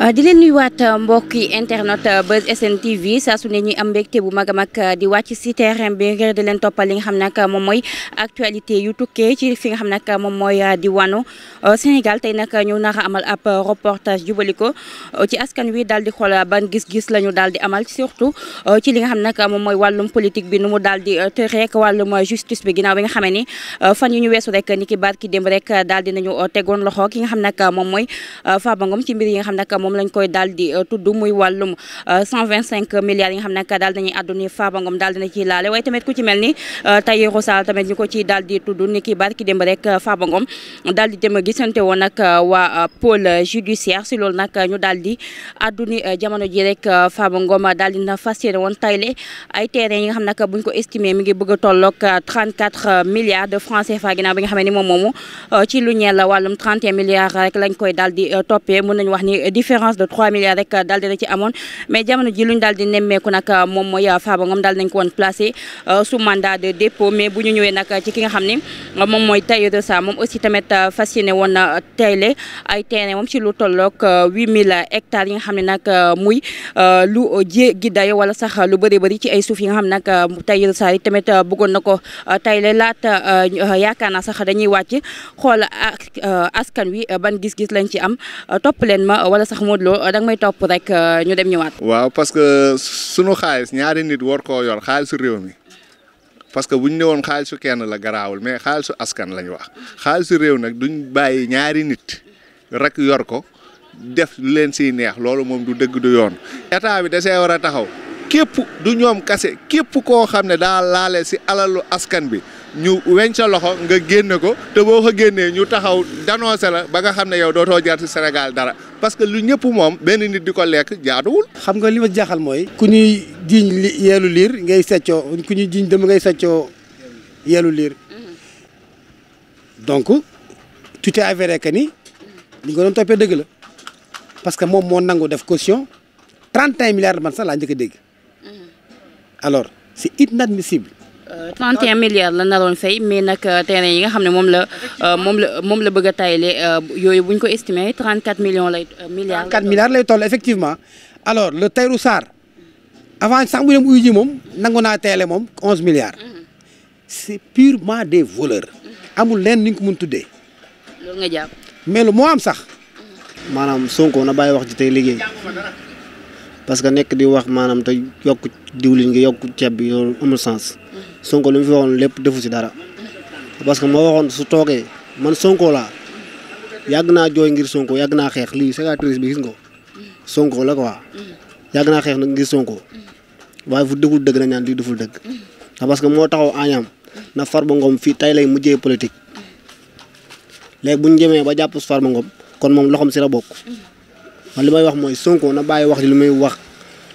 di leen nuyuwaat mbokki internet Buzz SN TV saa su ne ñuy am mbégte bu mag a mag di wàcc si terrain bi ngir di leen toppal li nga xam nag moom mooy actualité yu tukkee ci fi nga xam nag moom mooy diwaanu Sénégal tey nag ñu nar a amal ab reportage jubali ko ci askan wi daal di xool ban gis-gis la ñu daal di amal surtout ci li nga xam nag moom mooy wàllum politique bi nu mu daal di tëree ak wàllum justice bi ginnaaw bi nga xamee ni fan yu ñu weesu rek ni ki barki démb rek daal di nañu tegoon loxo ki nga xam nag moom mooy Farba Ngom ci mbir yi nga xam nag moom lañ koy daal di tudd muy wàllum 125 milliards yi nga xam nag daal dañuy àddu ni Farba Ngom daal dina ciy laale waaye tamit ku ci mel ni Tahirou Sarr tamit ñu ko ci daal di tudd ni ki barki démb rek Farba Ngom daal di dem gisante woon nag waa pôle judiciaire si loolu nag ñu daal di àddu ni jamono ji rek Farba Ngom daal dina fas yéene woon tayle ay terrain yi nga xam nag buñ ko estimé mi ngi bëgg a tolloog 34 milliards de francs CFA ginnaaw bi nga xam ne ni moom moomu ci lu ñeel wàllum 31 milliards rek lañ koy daal di toppee mën nañu wax ni différence de 3 milliards rek daal dina ci amoon mais jamono ji luñ daal di nemmeeku nag moom mooy Farba Ngom daal nañ ko woon placé sous mandat de dépôt mais bu ñu ñëwee nag ci ki nga xam ne moom mooy Tahirou Sarr moom aussi tamit fas yéene woon tayle ay terrain moom ci lu tolloog 8000 hectares yi nga xam ne nag muy lu jéggi dayo wala sax lu bëri bëri ci ay suuf yi nga xam ne nag Tahirou Sarr yi tamit bëggoon na ko tayle laata yaakaar naa sax dañuy wàcc xool askan wi ban gis-gis lañ ci am topp leen ma wala sax Modou Lo danga may topp rek ñu dem ñëwaat. waaw parce que sunu xaalis ñaari nit war koo yor xaalisu réew mi parce que bu ñu ne woon xaalisu kenn la garaawul mais xaalisu askan lañ wax xaalisu réew nag duñ bàyyi ñaari nit rek yor ko def lu leen siy neex loolu moom du dëgg du yoon état bi da see war a taxaw képp du ñoom kase képp koo xam ne daa laale si alalu askan bi ñu weñ sa loxo nga génne ko te boo ko génnee ñu taxaw dénoncé la ba nga xam ne yow dootoo jar ci Sénégal dara parce que lu ñëpp moom benn nit di ko lekk jaaduwul. xam nga li ma jaaxal mooy. ku ñuy jiiñ yeelu liir ngay seccoo ku ñuy jiiñ dem ngay seccoo yeelu liir donc tout est avéré que ni li nga doon toppee dëgg la parce que moom moo nangu def caution 31 milliards man sax laa njëkk a dégg alors c'est inadmissible. 31 milliards la naroon fay mais nag terrain yi nga xam ne moom la bëgg a tayle yooyu bu ñu ko estimé 34 millions lay milliards. 34 milliards lay toll effectivement alors le Tahirou Sarr avant sax mu dem uyu ji moom nangu naa teele moom 11 milliards. c'est purement des voleurs. amul leen ni ñu ko mën tuddee. loolu nga jàpp. mais lu moo am sax. maanaam Sonko na bàyyi wax ji tey liggéey parce que nekk di wax maanaam te yokk diwlin nga yokk ceeb bi yow amul sens. Sonko li mu fi waxoon lépp defu si dara parce que moo waxoon su toogee man Sonko laa yàgg naa jooy ngir Sonko yàgg naa xeex lii cicatrice bi gis nga Sonko la quoi yàgg naa xeex nag ngir Sonko waaye fu deful dëgg na ñaan lii deful dëgg parce que moo taxaw añaam na Farba Ngom fii tey lay mujjee politique léegi bu ñu jëmee ba jàpp Farba Ngom kon moom loxoom si la bokk man li may wax mooy Sonko na bàyyi wax ji li muy wax.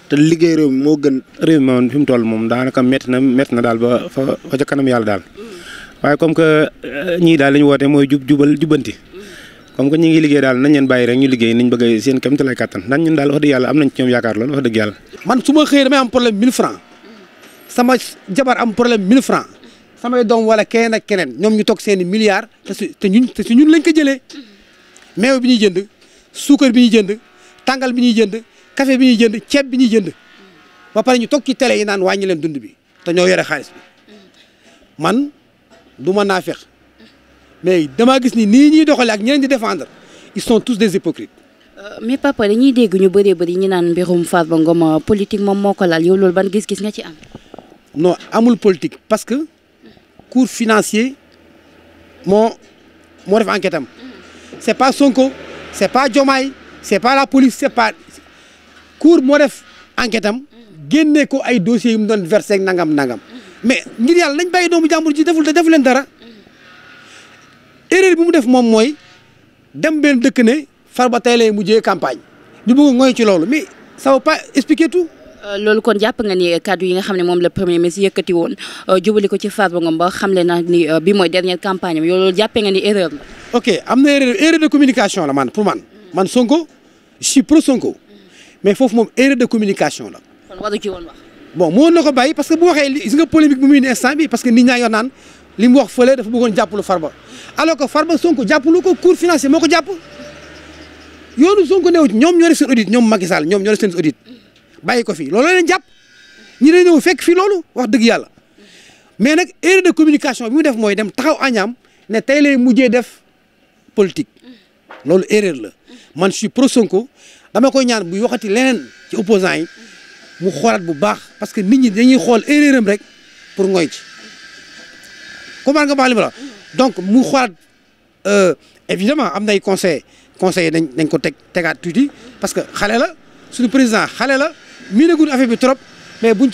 te liggéey réew mi moo gën. réew mi moom fi mu toll moom daanaka métti na daal ba fa ca kanam yàlla daal waaye comme que ñii daal li ñu woote mooy jubbanti comme que ñi ngi liggéey daal nañ leen bàyyi rek ñu liggéey niñ bëgg seen kéem tolluwaay kattan ndax ñun daal wax dëgg yàlla am nañ ci ñoom yaakaar lool wax dëgg yàlla. man su ma xëyee damay am problème 1000 francs sama jabar am problème 1000 francs samay doom wala keneen ak keneen ñoom ñu toog seen i milliards te si ñun lañ ko jëlee meew bi ñuy jënd suukar bi ñuy jënd tàngal bi ñuy jënd. café bi ñuy jënd ceeb bi ñuy jënd ba pare ñu toog ci télé yi naan wàññi leen dund bi te ñoo yore xaalis bi man du ma naa fex mais damaa gis ni nii ñuy doxalee ak ñeneen di défendre ils sont tous des hypocrites. mais papa dañuy dégg ñu bëree bëri ñu naan mbirum Farba Ngom politique moom moo ko laal yow loolu ban gis-gis nga ci am. non amul politique parce que cours financier moo def enquête am c'est pas Sonko c'est pas Diomaye c'est pas la police c'est pas. cour moo def enquête am génne ko ay dossiers yu mu doon versé ak nangam mais ngir yàlla nañ bàyyi doomu jàmbur ji defu leen dara erreur bi mu def moom mooy dem benn dëkk ne Farba tey lay mujjee campagne ñu bëgg mooy ci loolu mais ça va pas expliquer tout. loolu kon jàpp nga ni kaddu yi nga xam ne moom la premier ministre yëkkati woon jubali ko ci Farba Ngom ba xamle na ni bi mooy dernière campagne am yow loolu jàppee nga ni erreur la. ok am na erreur de communication la pour man Sonko je suis pro Sonko. mais foofu moom erreur de communication la. kon waru ci woon wax. bon moo na ko bàyyi parce que bu waxee gis nga polémique bi muy ne instant bi parce que nit ñaa ngi wax naan li mu wax fële dafa bëggoon jàppalu Farba alors que Farba Sonko jàppalu ko cours financier moo ko jàpp yoonu Sonko newu ci ñoom ñoo def seen audit ñoom Macky Sall ñoom ñoo def seen audit bàyyi ko fii loolu leen jàpp ñi ne ñëw fekk fii loolu wax dëgg yàlla mais nag erreur de communication bi mu def mooy dem taxaw Agnam ne tey lay mujjee def politique loolu erreur la man je suis pro Sonko dama koy ñaan buy waxati leneen ci opposants yi mu xoolaat bu baax parce que nit ñi dañuy xool erreur am rek pour ngoy ci comment nga baax li ma la donc mu xoolaat évidemment am nay conseil dañ ko tegaat tuuti parce que xale la suñu président xale la miinagul affaire bi trop mais buñ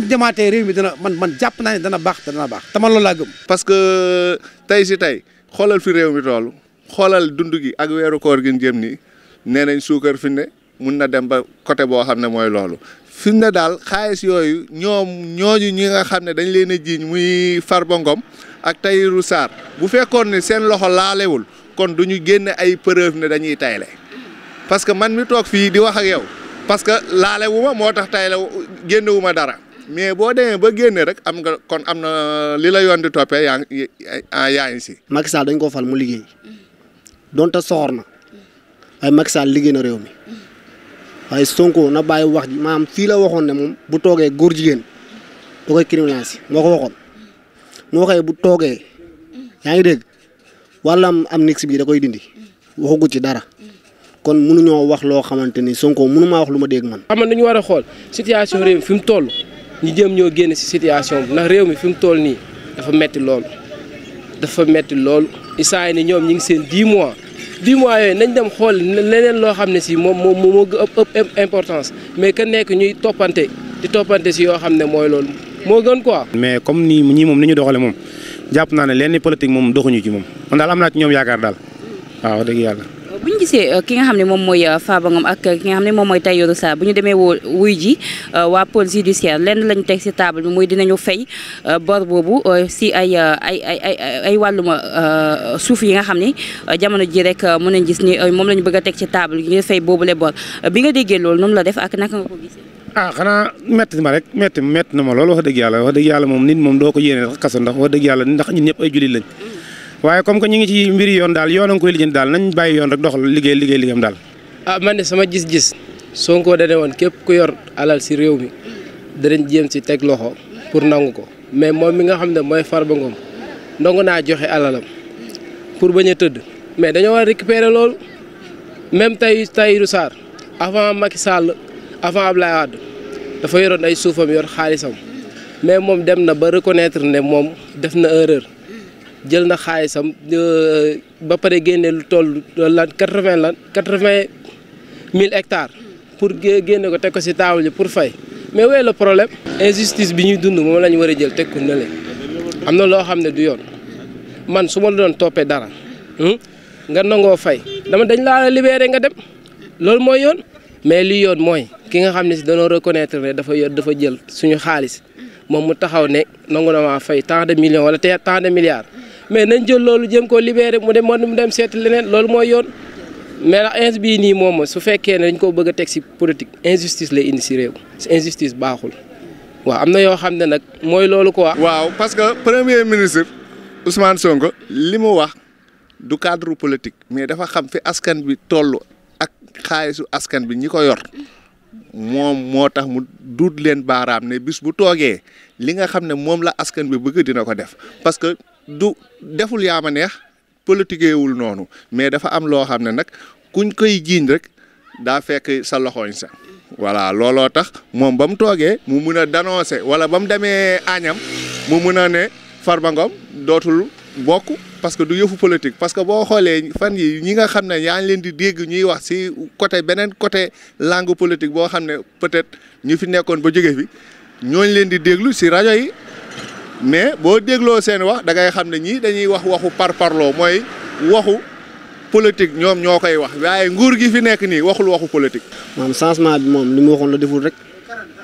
demaatee réew mi dana man jàpp naa ne dana baax te man loolu laa gëm. parce que tey si tey xoolal fi réew mi toll xoolal dund gi ak weeru koor gi jëm nii nee nañ suukar fi ne mun na dem ba côté boo xam ne mooy loolu fi mu ne daal xaalis yooyu ñooñu ñi nga xam ne dañ leen a jiiñ muy Farba Ngom ak Tahirou Sarr bu fekkoon ne seen loxo laalewul kon du ñu génne ay preuve ne dañuy tayle parce que man mi toog fii di wax ak yow parce que laale wu ma moo tax tayle génne wu ma dara mais boo demee ba génne rek am na li la yoon di toppee yaa ngi si. Macky Sall dañ ko fal mu liggéey donte soxor na waaye Macky Sall liggéey na réew mi waaye Sonko na bàyyi wax ji maanaam fii la waxoon ne moom bu toogee góor jigéen da koy criminaliser moo ko waxoon moo waxee bu toogee yaa ngi dégg wala am nix bi da koy dindi waxagu ci dara kon mënuñoo wax loo xamante ni Sonko mënumaa wax lu ma dégg man. xam nga dañu war a xool situation réew mi fi mu toll ñu jëm ñoo génn si situation bi ndax réew mi fi mu toll nii dafa metti loolu isaa ni ñoom ñi ngi seen 10 mois yooyu nañ dem xool leneen loo xam ne si moom moo ëpp importance mais que nekk ñuy toppante si yoo xam ne mooy loolu moo gën quoi. mais comme nii ñii moom ni ñu doxale moom jàpp naa ne lenn politique moom doxuñu ci moom man daal am naa ci ñoom yaakaar daal waaw dëgg yàlla. bu ñu gisee ki nga xam ne moom mooy Farba Ngom ak ki nga xam ne moom mooy Tahirou Sarr bu ñu demee wuy ji waa pôle judiciaire lenn lañu teg ci table bi muy dinañu fay bor boobu si ay wàllum suuf yi nga xam ne jamono ji rek mën nañ gis ni moom la ñu bëgg a teg ci table ngir fay boobule bor bi nga déggee loolu noonu la def ak naka nga ko gisee. xanaa métti ma rek métti na ma loolu wax dëgg yàlla moom nit moom doo ko yéene sax kaso ndax wax dëgg yàlla ndax ñun ñëpp ay jullit lañ waaye comme que ñu ngi ci mbiri yoon daal yoon a ngi koy lijjanti daal nañ bàyyi yoon rek doxal liggéeyam daal. man de sama gis-gis Sonko da ne woon képp ku yor alal si réew mi danañ jéem si teg loxo pour nangu ko mais moom mi nga xam ne mooy Farba Ngom nangu naa joxe alalam pour bañ a tëdd mais dañoo war a récupérer loolu même Tahirou Sarr avant Macky Sall avant Abdoulaye Wade dafa yoroon ay suufam yor xaalisam mais moom dem na ba reconnaître ne moom def na erreur. jël na xaalisam ba pare génne lu toll lan 80 000 hectares pour génne ko teg ko si table ji pour fay mais wéy le problème injustice bi ñuy dund moom la ñu war a jël teg ko nële am na loo xam ne du yoon man su ma la doon toppee dara nga nangoo fay dañ laa libéré nga dem loolu mooy yoon mais li yoon mooy ki nga xam ne si dañoo reconnaître ne dafa jël suñu xaalis moom mu taxaw ne nangu na maa fay tant de millions wala tant de milliards mais nañ jël loolu jëm koo libéré mu dem seeti leneen loolu mooy yoon mais ndax injustice bii nii moom su fekkee ne dañ koo bëgg a teg si politique injustice lay indi si réew injustice baaxul waaw am na yoo xam ne nag mooy loolu quoi. waaw parce que premier ministre Ousmane Sonko li mu wax du cadre politique mais dafa xam fi askan bi toll ak xaalisu askan bi ñi ko yor moom moo tax mu duut leen baaraam ne bis bu toogee li nga xam ne moom la askan bi bëgg dina ko def parce que du deful yaama neex politique wul noonu mais dafa am loo xam ne nag kuñ koy jiiñ rek daa fekk sa loxooñ sa voilà looloo tax moom ba mu toogee mu mun a dénoncer wala ba mu demee Agnam mu mun a ne Farba Ngom dootul bokk parce que du yëfu politique parce que boo xoolee fan yi ñi nga xam ne yaa ngi leen di dégg ñuy wax ci beneen côté langue politique boo xam ne peut-être ñu fi nekkoon ba jóge fi ñooñu leen di déglu ci rajo yi mais boo dégloo seen wax da ngay xam ne ñii dañuy wax waxu parparloo mooy waxu politique ñoom ñoo koy wax waaye nguur gi fi nekk nii waxul waxu politique. maanaam changement bi moom li mu waxoon la deful rek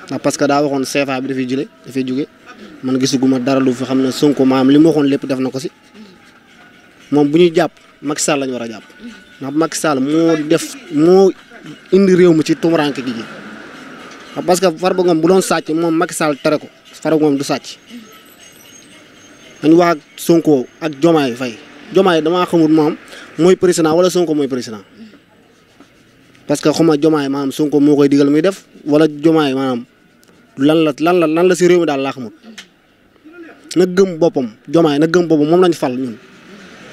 ndax parce que daa waxoon CFA bi dafay jóge man gisuguma dara lu fi xam ne Sonko maanaam li mu waxoon lépp def na ko si moom bu ñuy jàpp Macky Sall lañu war a jàpp ndax Macky Sall moo indi réew mi ci tumuranke gi parce que Farba Ngom bu doon sàcc moom Macky Sall tere ko Farba Ngom du sàcc dañu wax ak Sonko ak Diomaye Faye Diomaye damaa xamul moom mooy président wala Sonko mooy président parce que xuma Diomaye maanaam Sonko moo koy digal muy def wala Diomaye maanaam lan la si réew mi daal laa xamul na gëm boppam Diomaye na gëm boppam moom lañ fal ñun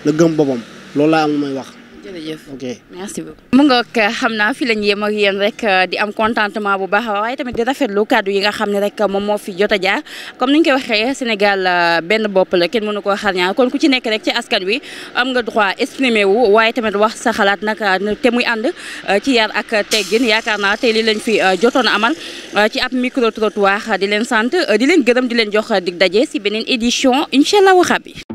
na gëm boppam loolu laa am lu may wax. jërëjëf ok merci beaucoup. mu nga xam naa fi lañ yem ak yéen rek di am contentement bu baax waaye tamit di rafetlu kàddu yi nga xam ne rek moom moo fi jot a jaar comme ni ñu koy waxee Sénégal benn bopp la kenn mënu koo xar ñaar kon ku ci nekk rek ci askan wi am nga droit exprimer wu waaye tamit wax sa xalaat nag te muy ànd ci yar ak teggin yaakaar naa tey li lañ fi jotoon a amal ci ab micro trottoir di leen sant di leen gërëm di leen jox dig daje si beneen édition incha allah waxabi